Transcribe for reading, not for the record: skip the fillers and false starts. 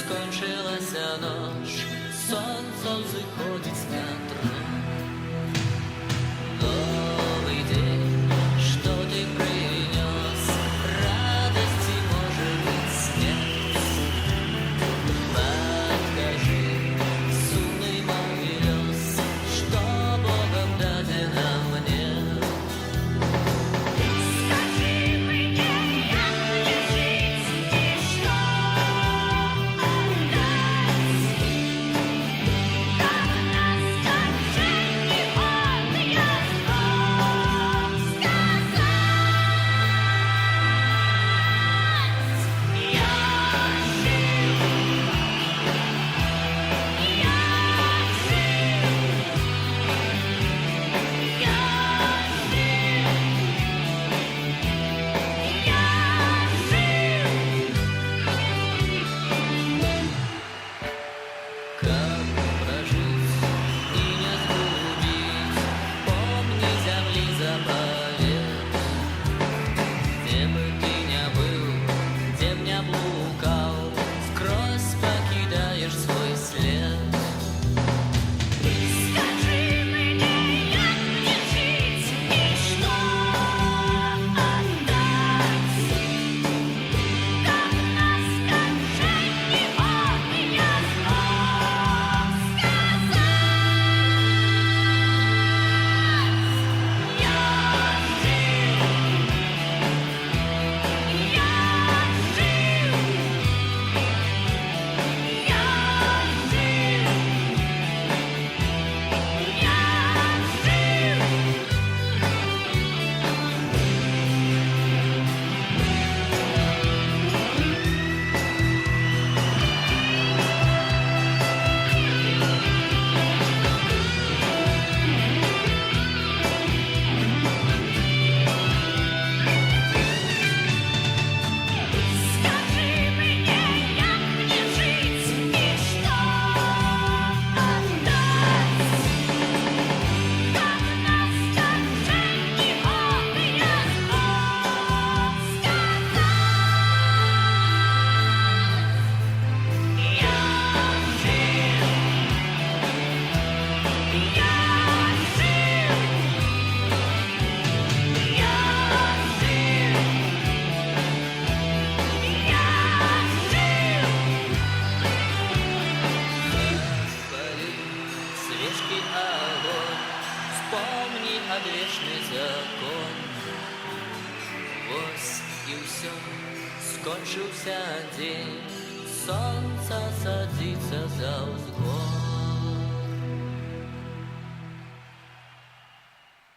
скончилася ноч, сонце взиходить з театру. Новый день, что ты принес, радости, может быть, нет. Покажи, сумный мой лес, что Богом дадено мне. Скажи мне, як мне жить и что отдать? Как нас не он я слов сказать? Я Как прожить и не сгубить, помни земли заповедь. Где бы ты ни был, где б не блукал, вскрозь покидаешь свой след. Скажи мне, як мне жить и что отдать? Как нас не он я слов сказать? Скажи мне, як мне жить и что отдать? Как нас не он я слов сказать? Распали свечки огонь, вспомни одвечный закон. Вось и все, скончился день, солнце садится за